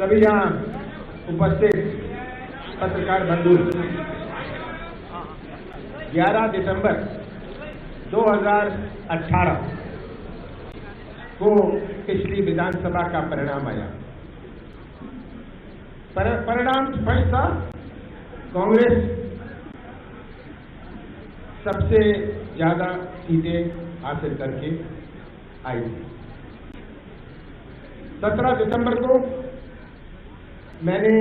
सभी यहाँ उपस्थित पत्रकार बंधु, 11 दिसंबर 2018 को पिछली विधानसभा का परिणाम आया। परिणाम स्पष्ट था। कांग्रेस सबसे ज्यादा सीटें हासिल करके आई थी। 17 दिसंबर को मैंने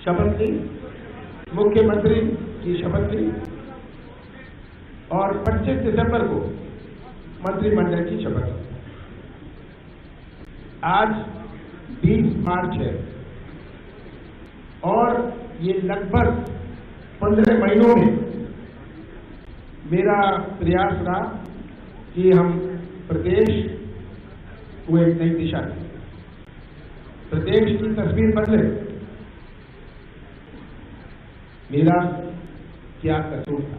शपथ ली, मुख्यमंत्री की शपथ ली, और 25 दिसंबर को मंत्रिमंडल की शपथ ली। आज 20 मार्च है और ये लगभग 15 महीनों में मेरा प्रयास रहा कि हम प्रदेश को एक नई दिशा दें, प्रदेश की तस्वीर बदले। मेरा क्या कसूर था?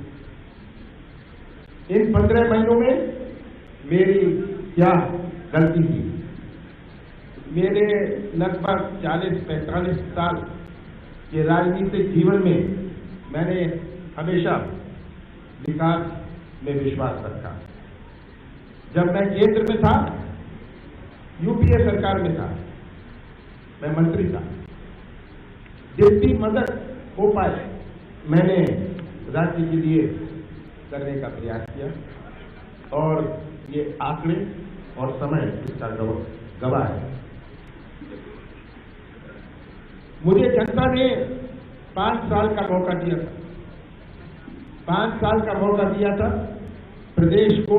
इन 15 महीनों में मेरी क्या गलती थी? मेरे लगभग 40-45 साल के राजनीतिक जीवन में मैंने हमेशा विकास में विश्वास रखा। जब मैं केंद्र में था, यूपीए सरकार में था, मैं मंत्री था, जितनी मदद हो पाए मैंने राज्य के लिए करने का प्रयास किया, और ये आंकड़े और समय इसका गवाह है। मुझे जनता ने 5 साल का मौका दिया था। 5 साल का मौका दिया था प्रदेश को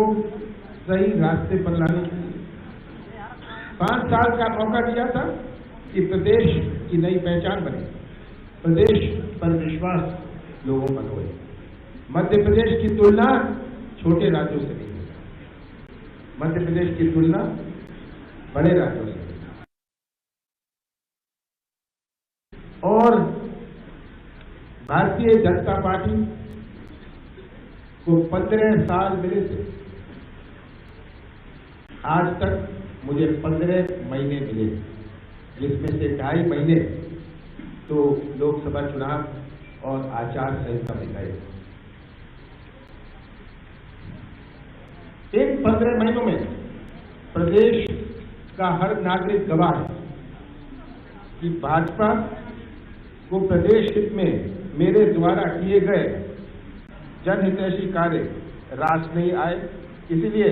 सही रास्ते पर लाने के लिए। 5 साल का मौका दिया था कि प्रदेश की नई पहचान बने, प्रदेश पर विश्वास लोगों पर होए। मध्य प्रदेश की तुलना छोटे राज्यों से नहीं है, मध्य प्रदेश की तुलना बड़े राज्यों से। और भारतीय जनता पार्टी को 15 साल मिले थे, आज तक मुझे 15 महीने मिले, जिसमें से 2.5 महीने तो लोकसभा चुनाव और आचार संहिता में गए। इन 15 महीनों में प्रदेश का हर नागरिक गवाह है कि भाजपा को प्रदेश हित में मेरे द्वारा किए गए जनहितैषी कार्य रास नहीं आए, इसलिए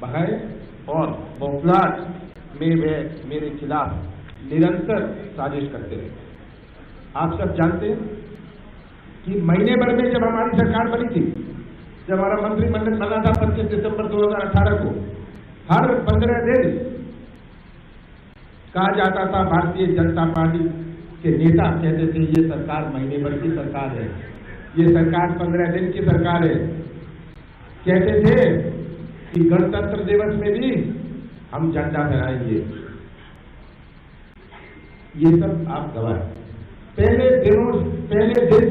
भय और बौखलाहट में वे मेरे खिलाफ निरंतर साजिश करते रहे। आप सब जानते हैं कि महीने भर में जब हमारी सरकार बनी थी, जब हमारा मंत्रिमंडल बना था 25 दिसंबर 2018 को, हर 15 दिन कहा जाता था, भारतीय जनता पार्टी के नेता कहते थे ये सरकार महीने भर की सरकार है, ये सरकार 15 दिन की सरकार है। कहते थे कि गणतंत्र दिवस में भी हम झंडा फहराएंगे। ये सब आप गवाह हैं। पहले दिन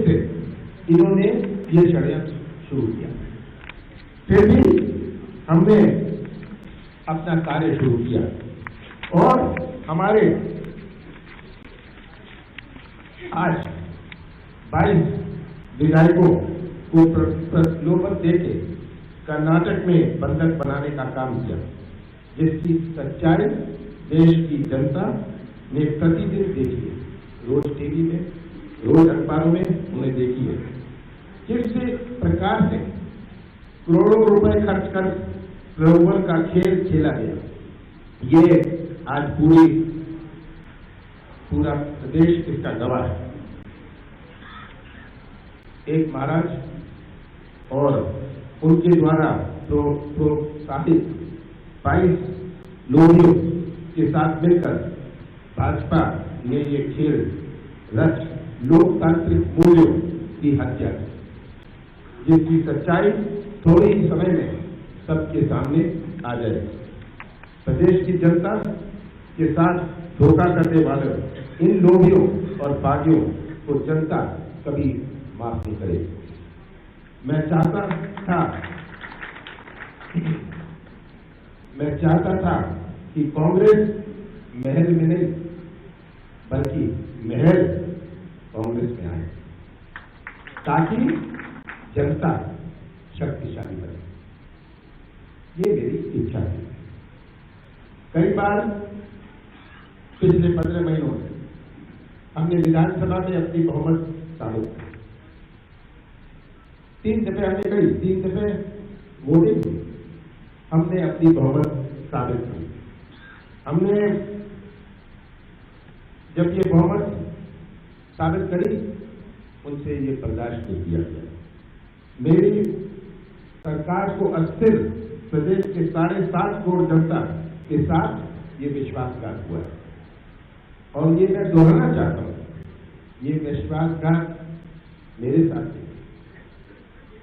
से इन्होंने ये षड्यंत्र शुरू किया, फिर भी हमने अपना कार्य शुरू किया और हमारे आज 22 विधायकों को प्रलोभन देके कर्नाटक में बंधक बनाने का काम किया, जिसकी सच्चाई देश की जनता ने प्रतिदिन देखी है, रोज टीवी में, रोज अखबारों में उन्हें देखी है। किस प्रकार से करोड़ों रुपए खर्च कर प्रलोभन का खेल खेला गया, ये आज पूरा प्रदेश इसका गवाह है। एक महाराज और उनके द्वारा प्रोत्साहित 22 लोगों के साथ मिलकर भाजपा ने ये खेल रच लोकतांत्रिक मूल्यों की हत्या की, जिसकी सच्चाई थोड़े ही समय में सबके सामने आ जाएगी। प्रदेश की जनता के साथ धोखा करने वाले इन लोभियों और बागियों को जनता कभी माफ नहीं करेगी। मैं चाहता था कि कांग्रेस महल में नहीं, ताकि जनता शक्तिशाली बने। ये मेरी इच्छा थी। कई बार पिछले 15 महीनों में हमने विधानसभा में अपनी बहुमत साबित की। 3 दफे हमने कही, 3 दफे वोटिंग हुई, हमने अपनी बहुमत साबित की। हमने जब ये बहुमत साबित करी, उनसे ये बर्दाश्त नहीं किया गया। मेरी सरकार को अस्थिर प्रदेश के 7.5 करोड़ जनता के साथ ये विश्वासघात हुआ है और ये मैं दोहराना चाहता हूं, ये विश्वासघात मेरे साथ नहीं,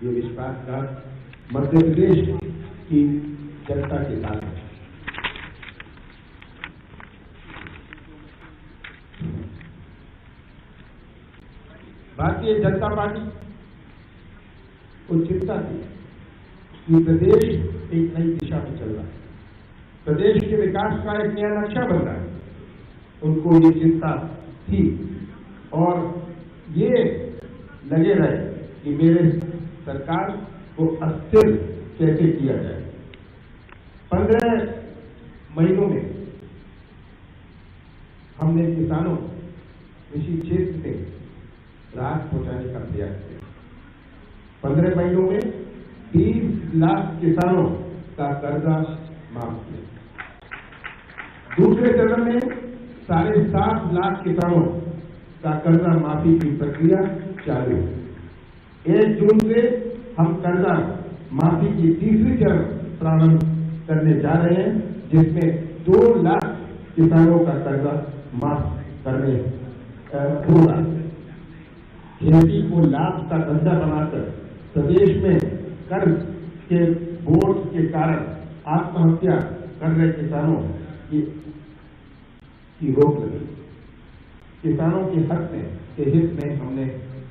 ये विश्वासघात मध्य प्रदेश की जनता के साथ है। भारतीय जनता पार्टी को चिंता थी कि प्रदेश एक नई दिशा में चल रहा है, प्रदेश के विकास का एक नया नक्शा बन रहा है। उनको ये चिंता थी और ये लगे रहे कि मेरे सरकार को अस्थिर कैसे किया जाए। 15 महीनों में हमने किसानों कृषि क्षेत्र में राहत पहुंचाने का प्रयास किया। 15 महीनों में 20 लाख किसानों का कर्जा माफ किया। दूसरे चरण में 7.5 लाख किसानों का कर्जा माफी की प्रक्रिया चालू है। 1 जून से हम कर्जा माफी की तीसरी चरण प्रारंभ करने जा रहे हैं, जिसमें 2 लाख किसानों का कर्जा माफ करने होगा। खेती को लाभ का धंधा बनाकर प्रदेश में कर्ज के बोझ के कारण आत्महत्या कर रहे किसानों की रोक लगी। किसानों के हित में हमने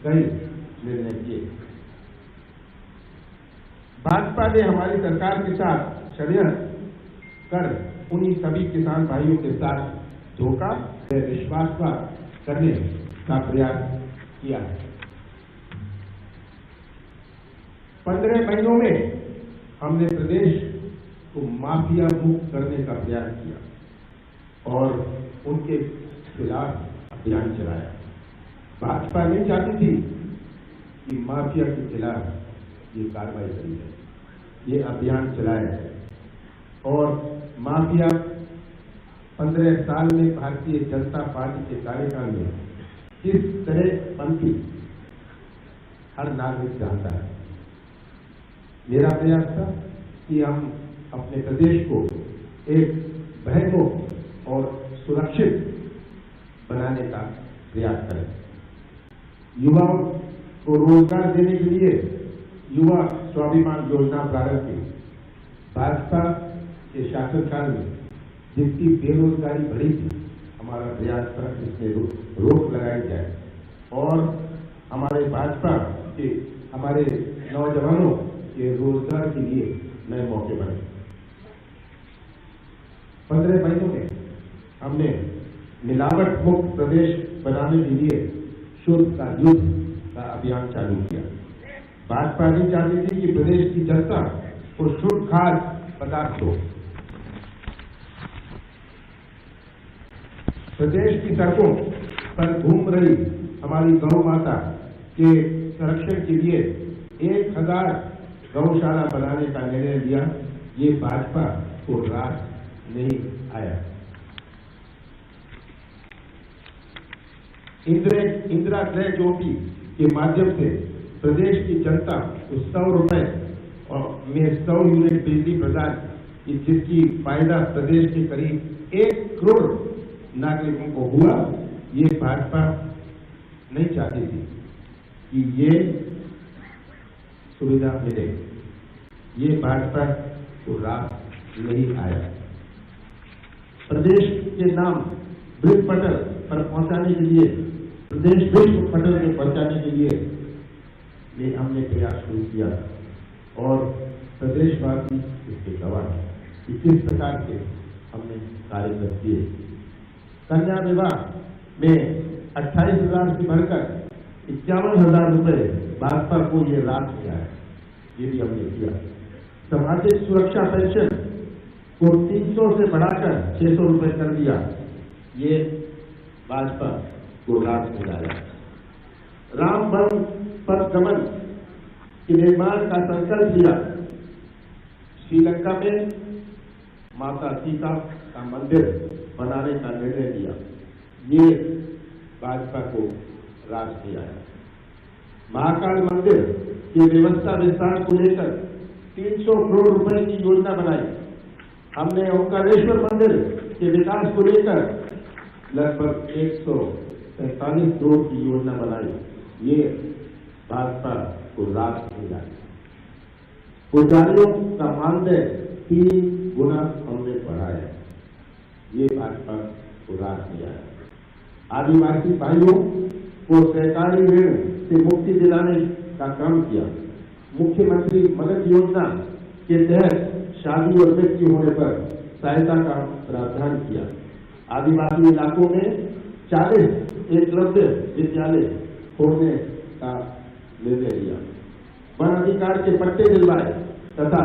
कई निर्णय किए। भाजपा ने हमारी सरकार के साथ षड्यंत्र कर उन्हीं सभी किसान भाइयों के साथ धोखा व विश्वासघात करने का प्रयास किया है। 15 महीनों में हमने प्रदेश को माफिया मुक्त करने का प्रयास किया और उनके खिलाफ अभियान चलाया। भाजपा नहीं चाहती थी कि माफिया के खिलाफ ये कार्रवाई करी जाए, ये अभियान चलाया जाए और माफिया 15 साल में भारतीय जनता पार्टी के कार्यकाल में किस तरह बनती हर नागरिक जानता है। मेरा प्रयास था कि हम अपने प्रदेश को एक भयमुक्त और सुरक्षित बनाने का प्रयास करें। युवाओं को रोजगार देने के लिए युवा स्वाभिमान योजना प्रारंभ की। भाजपा के शासनकाल में जितनी बेरोजगारी बढ़ी थी, हमारा प्रयास था इसमें रोक लगाई जाए और हमारे भाजपा के हमारे नौजवानों के रोजगार के लिए नए मौके बने। 15 महीनों में हमने मिलावट मुक्त प्रदेश बनाने के लिए शुद्ध का युद्ध का अभियान चालू किया। भाजपा नहीं चाहती थी कि प्रदेश की जनता को शुद्ध खाद्य पदार्थ हो। प्रदेश की सड़कों पर घूम रही हमारी गौ माता के संरक्षण के लिए 1000 गौशाला बनाने का निर्णय लिया। ये भाजपा को रास नहीं आया। इंदिरा गृह ज्योति के माध्यम से प्रदेश की जनता को 100 रुपए में 100 यूनिट बिजली प्रदान की, जिसकी फायदा प्रदेश के करीब 1 करोड़ नागरिकों को हुआ। ये भाजपा नहीं चाहती थी कि ये सुविधा मिले। ये भाजपा को रास नहीं आया। प्रदेश के नाम विश्व पटल पर पहुंचाने के लिए, प्रदेश विश्व पटल में पहुंचाने के लिए ये हमने प्रयास शुरू किया और प्रदेशवासी इसके गवाह हैं कि किस प्रकार से हमने कार्य किए। कन्या विवाह में 28,000 से बढ़कर 51,000 रुपए भाजपा को ये लाभ मिला है, ये भी हमने किया। सामाजिक सुरक्षा पेंशन को 300 से बढ़ाकर 600 रुपए कर दिया, ये भाजपा को लाभ मिला है। राम वन पथ गमन के निर्माण का संकल्प लिया, श्रीलंका में माता सीता का मंदिर बनाने का निर्णय लिया, ये भाजपा को राज दिया है। महाकाल मंदिर की व्यवस्था विस्तार को लेकर 300 करोड़ रुपए की योजना बनाई। हमने ओंकारेश्वर मंदिर के विकास को लेकर लगभग 145 करोड़ की योजना बनाई, ये भाजपा को राज मिला है। पुजारियों का मानदेय 3 गुना हमने बढ़ाया, ये भाजपा को राज मिला है। आदिवासी भाइयों को सरकारी ऋण से मुक्ति दिलाने का काम किया। मुख्यमंत्री मदद योजना के तहत शादी और मृत्यु होने पर सहायता का प्रावधान किया। आदिवासी इलाकों में 40 एकलव्य विद्यालय खोलने का निर्णय लिया। वन अधिकार के पट्टे दिलवाए तथा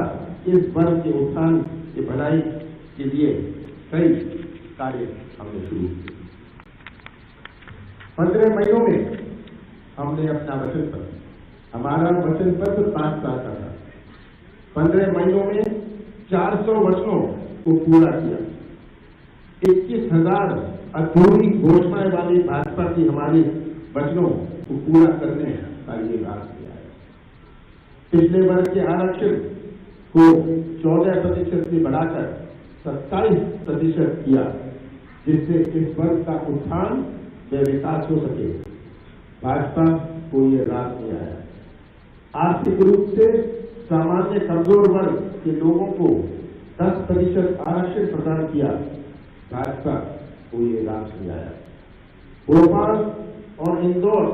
इस वन के उत्थान की भलाई के लिए कई कार्य हमने शुरू किए। 15 महीनों में हमने अपना वचन पत्र, हमारा वचन पत्र 5 साल का था, 15 महीनों में 400 वचनों को पूरा किया। 21,000 अधूरी घोषणाएं वाली भाजपा की हमारी वचनों को पूरा करने का ये राज किया है। पिछले वर्ग के आरक्षण को 14% से बढ़ाकर 27% किया, जिससे इस वर्ग का उत्थान व विकास हो सके। भाजपा को ये राज दिया है। आर्थिक रूप से सामान्य कमजोर वर्ग के लोगों को 10% आरक्षण प्रदान किया, भाजपा को ये राज दिया है। भोपाल और इंदौर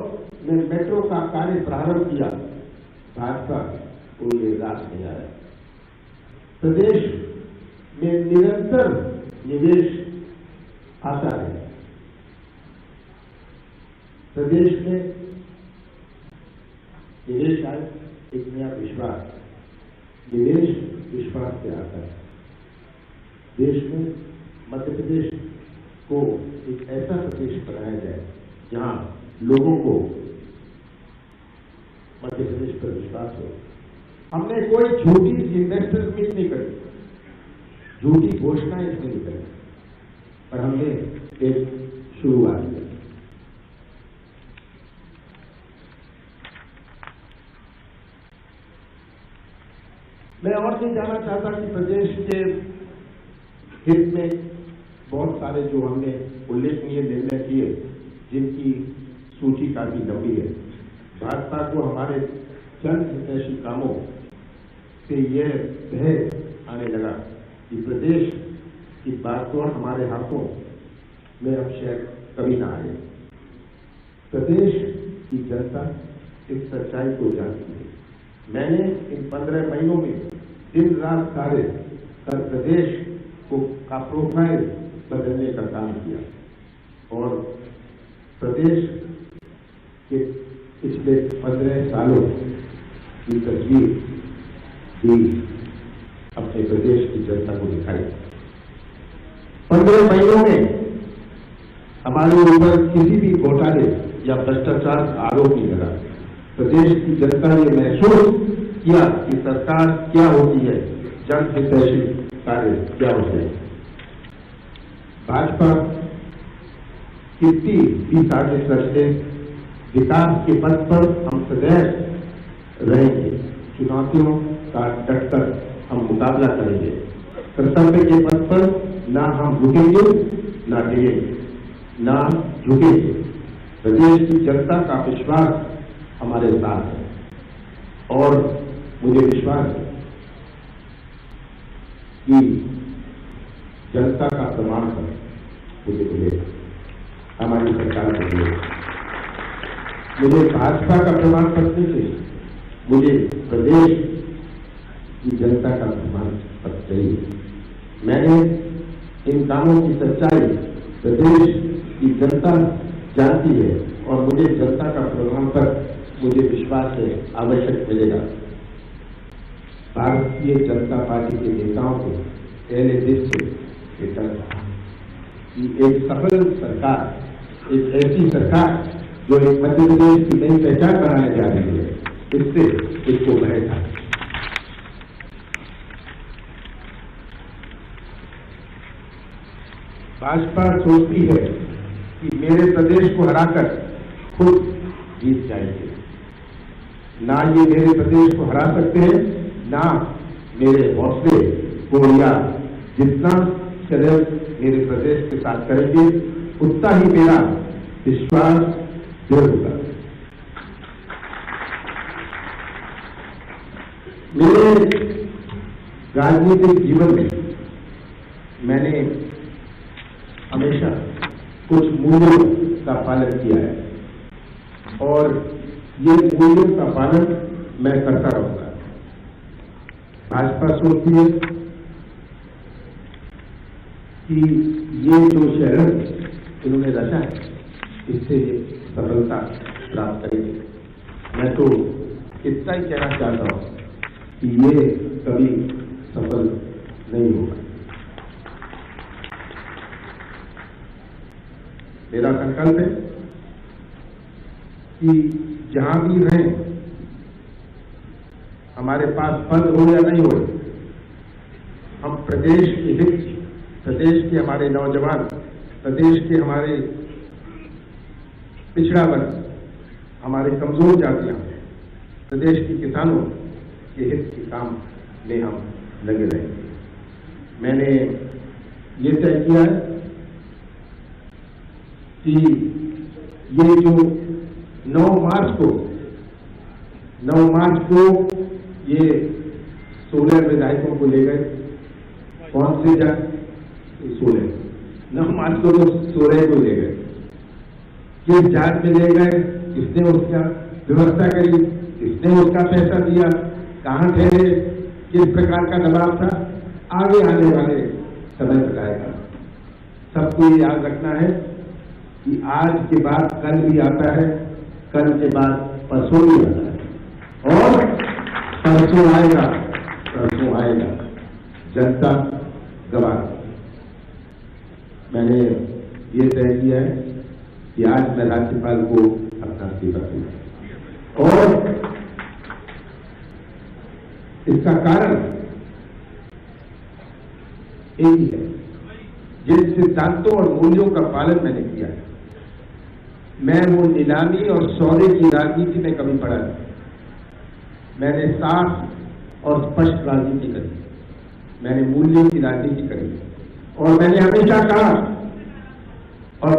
में मेट्रो का कार्य प्रारंभ किया, भाजपा को ये राज दिया है। प्रदेश में निरंतर निवेश आता है। प्रदेश में निवेश आए, एक नया विश्वास, निवेश विश्वास से आता है। देश में मध्य प्रदेश को एक ऐसा प्रदेश बनाया जाए जहां लोगों को मध्य प्रदेश पर विश्वास हो। हमने कोई झूठी इन्वेस्टर्स मीट नहीं करी, झूठी घोषणाएं इसमें नहीं करी, पर हमने एक शुरुआत की। मैं और नहीं जाना चाहता कि प्रदेश के हित में बहुत सारे जो हमने उल्लेखनीय निर्णय किए, जिनकी सूची काफी लंबी है। भाजपा को हमारे जन हितैषी कामों से यह भय आने लगा कि प्रदेश की बागडोर हमारे हाथों में अब शायद कभी ना आए। प्रदेश की जनता इस सच्चाई को जानती है। मैंने इन 15 महीनों में दिन रात कार्य कर प्रदेश का प्रोफाइल बदलने का काम किया और प्रदेश के पिछले 15 सालों की तस्वीर भी अपने प्रदेश की जनता को दिखाई। 15 महीनों में हमारे ऊपर किसी भी घोटाले या भ्रष्टाचार का आरोप नहीं लगा। प्रदेश की जनता ने महसूस किया कि सरकार क्या होती है, जन हितैषी कार्य क्या होते हैं। भाजपा कितनी भी साजिश रचते, विकास के पथ पर हम सदैव रहेंगे। चुनौतियों का डटकर हम मुकाबला करेंगे। कर्तव्य के पथ पर ना हम रुकेंगे, ना डिगेंगे, ना झुकेंगे। प्रदेश की जनता का विश्वास हमारे साथ है और मुझे विश्वास है कि जनता का प्रमाण पत्र मुझे मिलेगा, हमारी सरकार को मिलेगा। मुझे भाजपा का प्रमाण पत्र से मुझे प्रदेश की जनता का प्रमाण पत्र चाहिए। मैंने इन कामों की सच्चाई प्रदेश की जनता जानती है और मुझे जनता का प्रोग्राम पर मुझे विश्वास है आवश्यक मिलेगा। भारतीय जनता पार्टी के नेताओं को पहले दिन से ये डर रहा कि एक सफल सरकार, एक ऐसी सरकार जो एक मध्य प्रदेश की नई पहचान बनाने जा रही है, इससे इसको भय था। भाजपा सोचती है कि मेरे प्रदेश को हराकर खुद जीत जाएंगे। ना ये मेरे प्रदेश को हरा सकते हैं, ना मेरे हौसले को या जितना चैलेंज मेरे प्रदेश के साथ करेंगे उतना ही मेरा विश्वास दृढ़ होगा। मेरे राजनीतिक जीवन में मैंने हमेशा कुछ मूल्यों का पालन किया है और ये मूल्यों का पालन मैं करता रहूंगा। भाजपा सोचती है कि ये जो शहर इन्होंने रचा है इससे सफलता प्राप्त करेंगे। मैं तो इतना ही कहना चाहता हूं कि ये कभी सफल नहीं होगा। मेरा संकल्प है कि जहां भी रहें, हमारे पास पद हो या नहीं हो, हम प्रदेश के हित, प्रदेश के हमारे नौजवान, प्रदेश के हमारे पिछड़ा वर्ग, हमारे कमजोर जातियां, प्रदेश के किसानों के हित के काम में हम लगे रहेंगे। मैंने ये तय किया है कि ये जो 9 मार्च को ये 16 विधायकों को ले गए। कौन से जन? 9 मार्च को तो 16 को ले गए। किस जात में ले गए? किसने उसका व्यवस्था करी? किसने उसका पैसा दिया? कहां ठहरे? किस प्रकार का दबाव था? आगे आने वाले समय बताएगा। सबको ये याद रखना है कि आज के बाद कल भी आता है, कल के बाद परसों भी आता है और परसों आएगा। जनता गवाह। मैंने ये तय किया है कि आज मैं राज्यपाल को अपना इस्तीफा दूंगा और इसका कारण एक ही है। जिन सिद्धांतों और मूल्यों का पालन मैंने किया है, मैं वो नीलामी और सौदे की राजनीति में कभी पड़ा नहीं। मैंने साफ और स्पष्ट राजनीति करी, मैंने मूल्यों की राजनीति करी और मैंने हमेशा कहा और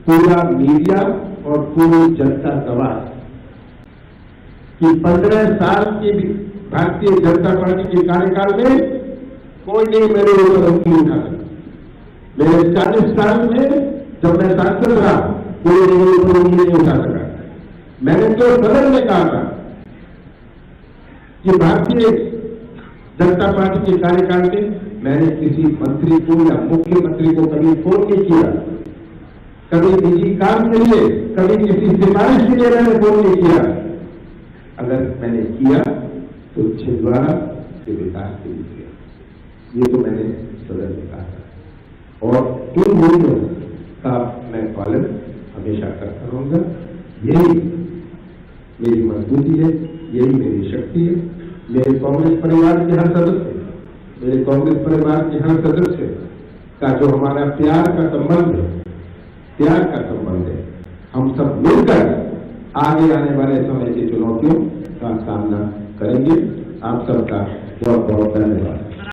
पूरा मीडिया और पूरी जनता गवाह कि 15 साल के भारतीय जनता पार्टी के कार्यकाल में कोई नहीं मेरे ऊपर उंगली उठा सका। मेरे 40 साल में जब मैं सांसद रहा, कोई मेरे ऊपर उंगली नहीं उठा सका। मैंने तो सदन में कहा था कि भारतीय जनता पार्टी के कार्यकाल में मैंने किसी मंत्री को या मुख्यमंत्री को कभी फोन नहीं किया, कभी निजी काम के लिए, कभी किसी सिफारिश के लिए मैंने फोन नहीं किया। अगर मैंने किया तो छिंदवाड़ा के विकास के लिए किया। ये तो मैंने सदन में कहा था और इन मूल्यों का मैं पालन हमेशा करता रहूंगा। यही मेरी मजबूती है, यही मेरी शक्ति है। मेरे कांग्रेस परिवार के हर सदस्य, मेरे कांग्रेस परिवार के हर सदस्य का जो हमारा प्यार का संबंध है, हम सब मिलकर आगे आने वाले समय की चुनौतियों का सामना करेंगे। आप सबका बहुत बहुत धन्यवाद।